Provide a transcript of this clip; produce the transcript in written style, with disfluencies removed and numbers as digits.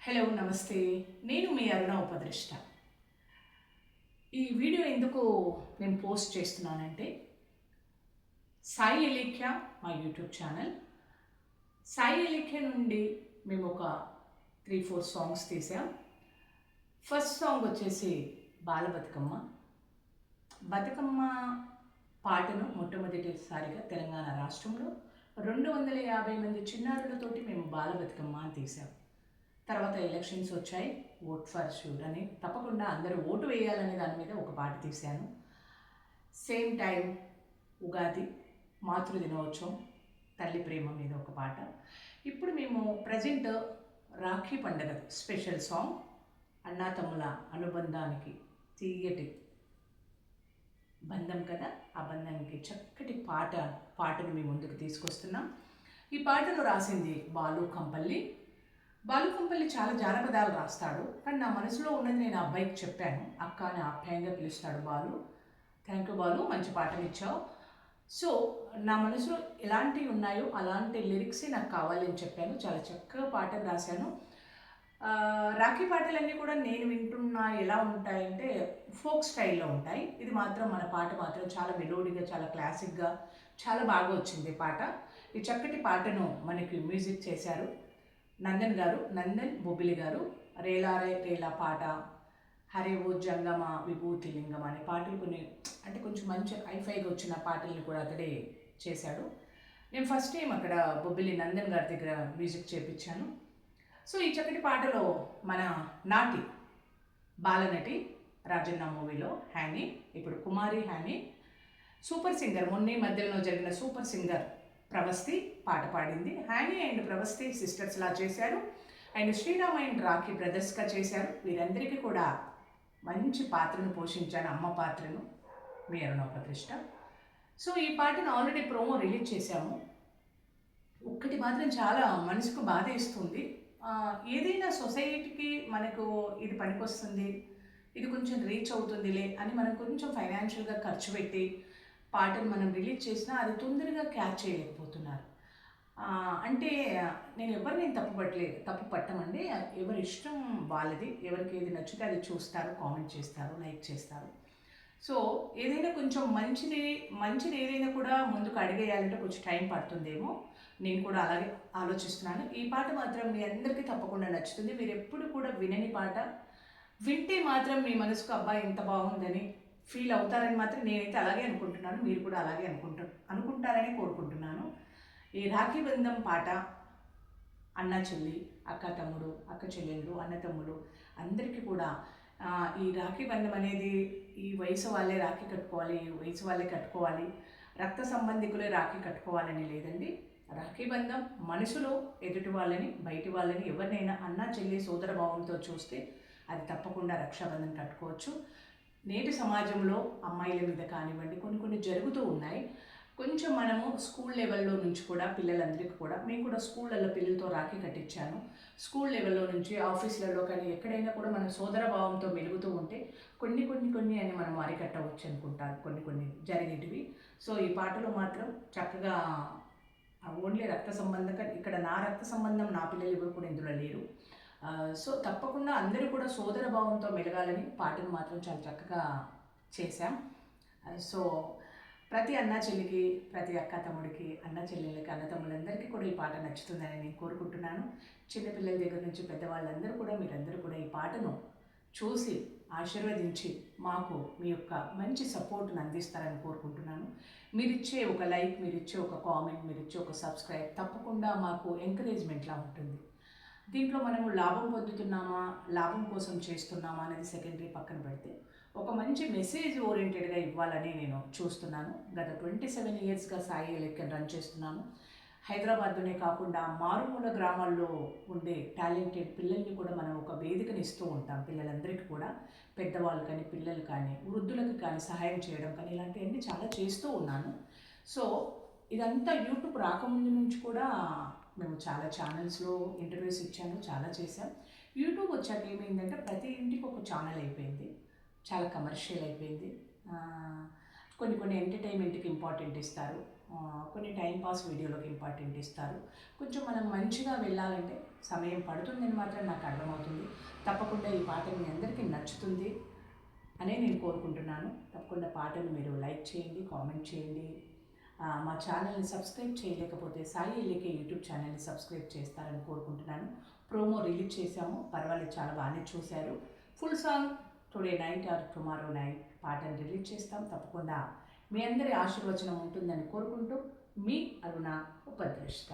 Hello నమస్తే. నేను మీ అరుణ ఉపద్రష్ట. ఈ వీడియో ఎందుకు నేను పోస్ట్ చేస్తున్నానంటే సాయి ఎలీఖ్య మా యూట్యూబ్ ఛానల్. సాయి ఎలీఖ్య నుండి మేము ఒక 3-4 సాంగ్స్ తీసాం. ఫస్ట్ సాంగ్ వచ్చేసి బాల బతుకమ్మ. బతుకమ్మ పాటను మొట్టమొదటిసారిగా తెలంగాణ రాష్ట్రంలో 250 మంది చిన్నారులతోటి మేము బాల బతుకమ్మ అని తీసాం. తర్వాత ఎలక్షన్స్ వచ్చాయి, ఓట్ ఫర్ షూర్ అని తప్పకుండా అందరూ ఓటు వేయాలనే దాని మీద ఒక పాట తీశాను. సేమ్ టైం ఉగాది, మాతృ దినోత్సవం, తల్లి ప్రేమ మీద ఒక పాట. ఇప్పుడు మేము ప్రజెంట్ రాఖీ పండుగ స్పెషల్ సాంగ్, అన్నా తమ్ముల అనుబంధానికి తీయటి బంధం కదా, ఆ బంధానికి చక్కటి పాటను మీ ముందుకు తీసుకొస్తున్నాం. ఈ పాటను రాసింది బాలు కంపల్లి. బాలు కంపల్లి చాలా జానపదాలు రాస్తాడు, కానీ నా మనసులో ఉన్నది నేను ఆ అబ్బాయికి చెప్పాను. అక్క అని ఆప్యాయంగా పిలుస్తాడు బాలు. థ్యాంక్ యూ బాలు, మంచి పాటలు ఇచ్చావు. సో నా మనసులో ఎలాంటివి ఉన్నాయో అలాంటి లిరిక్సే నాకు కావాలని చెప్పాను. చాలా చక్కగా పాటలు రాశాను. రాఖీ పాటలన్నీ కూడా నేను వింటున్నా ఎలా ఉంటాయంటే ఫోక్ స్టైల్లో ఉంటాయి. ఇది మాత్రం మన పాట మాత్రం చాలా మెలోడీగా, చాలా క్లాసిక్గా, చాలా బాగా వచ్చింది పాట. ఈ చక్కటి పాటను మనకి మ్యూజిక్ చేశారు నందన్ బొబ్బిలి గారు. రేలారే రేలా పాట, హరే ఓ జంగమ విభూతి లింగం అనే పాటలు కొన్ని అంటే కొంచెం మంచి హైఫైగా వచ్చిన పాటల్ని కూడా అతడే చేశాడు. నేను ఫస్ట్ టైం అక్కడ బొబ్బిలి నందన్ గారి దగ్గర మ్యూజిక్ చేపించాను. సో ఈ చక్కటి పాటలో మన నాటి బాలనటి రాజన్న మూవీలో హ్యానీ, ఇప్పుడు కుమారి హ్యానీ, సూపర్ సింగర్ మొన్నే మధ్యలో జరిగిన సూపర్ సింగర్ ప్రవస్తి పాట పాడింది. హ్యానీ అండ్ ప్రవస్తి సిస్టర్స్లా చేశారు, అండ్ శ్రీరామ్ అండ్ రాఖీ బ్రదర్స్గా చేశారు. వీరందరికీ కూడా మంచి పాత్రను పోషించాను, అమ్మ పాత్రను. మీ అరుణోపదృష్ట. సో ఈ పాటను ఆల్రెడీ ప్రోమో రిలీజ్ చేశాము. ఒక్కటి మాత్రం చాలా మనసుకు బాధ ఇస్తుంది. ఏదైనా సొసైటీకి మనకు ఇది పనికొస్తుంది, ఇది కొంచెం రీచ్ అవుతుందిలే అని మనం కొంచెం ఫైనాన్షియల్గా ఖర్చు పెట్టి పాటను మనం రిలీజ్ చేసినా అది తొందరగా క్యాచ్ చేయలేకపోతున్నారు. అంటే నేను ఎవరిని తప్పు పట్టమండి. ఎవరి ఇష్టం వాళ్ళది. ఎవరికి ఏది నచ్చితే అది చూస్తారు, కామెంట్ చేస్తారు, లైక్ చేస్తారు. సో ఏదైనా కొంచెం మంచిది ఏదైనా కూడా ముందుకు అడిగేయాలంటే కొంచెం టైం పడుతుందేమో. నేను కూడా అలాగే ఆలోచిస్తున్నాను. ఈ పాట మాత్రం మీ అందరికీ తప్పకుండా నచ్చుతుంది. మీరు ఎప్పుడు కూడా వినని పాట, వింటే మాత్రం మీ మనసుకు అబ్బాయి ఎంత బాగుందని ఫీల్ అవుతారని మాత్రం నేనైతే అలాగే అనుకుంటున్నాను. మీరు కూడా అలాగే అనుకుంటారని కోరుకుంటున్నాను. ఈ రాఖీ బంధం పాట అన్న చెల్లి, అక్క తమ్ముడు, అక్క చెల్లెళ్ళు, అన్న తమ్ముడు అందరికీ కూడా ఈ రాఖీ బంధం అనేది ఈ వయసు వాళ్ళే రాఖీ కట్టుకోవాలి, ఈ వయసు వాళ్ళే కట్టుకోవాలి, రక్త సంబంధికులే రాఖీ కట్టుకోవాలని లేదండి. రాఖీ బంధం మనసులో ఎదుటి వాళ్ళని, బయటి వాళ్ళని, ఎవరినైనా అన్న చెల్లి సోదర భావంతో చూస్తే అది తప్పకుండా రక్షాబంధం కట్టుకోవచ్చు. నేటి సమాజంలో అమ్మాయిల మీద కానివ్వండి కొన్ని జరుగుతూ ఉన్నాయి. కొంచెం మనము స్కూల్ లెవెల్లో నుంచి కూడా పిల్లలందరికీ కూడా, మేము కూడా స్కూళ్ళల్లో పిల్లలతో రాఖీ కట్టించాను. స్కూల్ లెవెల్లో నుంచి ఆఫీసులలో కానీ ఎక్కడైనా కూడా మనం సోదర భావంతో మెలుగుతూ ఉంటే కొన్ని అని మనం అరికట్టవచ్చు అనుకుంటారు, కొన్ని జరిగేటివి. సో ఈ పాటలో మాత్రం చక్కగా ఓన్లీ రక్త సంబంధం, ఇక్కడ నా రక్త సంబంధం నా పిల్లలు ఎవరు కూడా ఇందులో లేరు. సో తప్పకుండా అందరూ కూడా సోదర భావంతో మెలగాలని పాటను మాత్రం చాలా చక్కగా చేశాం. సో ప్రతి అన్న చెల్లికి, ప్రతి అక్క తమ్ముడికి, అన్న చెల్లెళ్ళకి, అన్న తమ్ముళ్ళందరికీ కూడా ఈ పాట నచ్చుతుందని నేను కోరుకుంటున్నాను. చిన్నపిల్లల దగ్గర నుంచి పెద్దవాళ్ళందరూ కూడా, మీరందరూ కూడా ఈ పాటను చూసి ఆశీర్వదించి మాకు మీ యొక్క మంచి సపోర్ట్ని అందిస్తారని కోరుకుంటున్నాను. మీరిచ్చే ఒక లైక్, మీరిచ్చే ఒక కామెంట్, మీరిచ్చే ఒక సబ్స్క్రైబ్ తప్పకుండా మాకు ఎంకరేజ్మెంట్లా ఉంటుంది. దీంట్లో మనము లాభం పొందుతున్నామా, లాభం కోసం చేస్తున్నామా అనేది సెకండరీ పక్కన పెడితే ఒక మంచి మెసేజ్ ఓరియంటెడ్గా ఇవ్వాలని నేను చూస్తున్నాను. గత 27 ఇయర్స్గా సాయి ఎలీఖ్యను రన్ చేస్తున్నాను. హైదరాబాద్లోనే కాకుండా మారుమూల గ్రామాల్లో ఉండే టాలెంటెడ్ పిల్లల్ని కూడా మనం ఒక వేదికని ఇస్తూ ఉంటాం. పిల్లలందరికీ కూడా, పెద్దవాళ్ళు కానీ, పిల్లలు కానీ, వృద్ధులకు కానీ సహాయం చేయడం కానీ ఇలాంటివన్నీ చాలా చేస్తూ ఉన్నాను. సో ఇదంతా యూట్యూబ్ రాకముందు నుంచి కూడా మేము చాలా ఛానల్స్లో ఇంటర్వ్యూస్ ఇచ్చాను, చాలా చేశాం. యూట్యూబ్ వచ్చాక ఏమైందంటే ప్రతి ఇంటికి ఒక ఛానల్ అయిపోయింది, చాలా కమర్షియల్ అయిపోయింది. కొన్ని ఎంటర్టైన్మెంట్కి ఇంపార్టెంట్ ఇస్తారు, కొన్ని టైంపాస్ వీడియోలకు ఇంపార్టెంట్ ఇస్తారు. కొంచెం మనం మంచిగా వెళ్ళాలంటే సమయం పడుతుందని మాత్రం నాకు అర్థమవుతుంది. తప్పకుండా ఈ పాట మీ అందరికీ నచ్చుతుంది అనే నేను కోరుకుంటున్నాను. తప్పకుండా పాటను మీరు లైక్ చేయండి, కామెంట్ చేయండి. మా ఛానల్ని సబ్స్క్రైబ్ చేయలేకపోతే సాయి ఎల్లికే యూట్యూబ్ ఛానల్ని సబ్స్క్రైబ్ చేస్తారని కోరుకుంటున్నాను. ప్రోమో రిలీజ్ చేశాము, పర్వాలేదు, చాలా బాగానే చూశారు. Full song today night or tomorrow night పాటను రిలీజ్ చేస్తాం. తప్పకుండా మీ అందరి ఆశీర్వచనం ఉంటుందని కోరుకుంటూ మీ అరుణ ఉపద్రష్ట.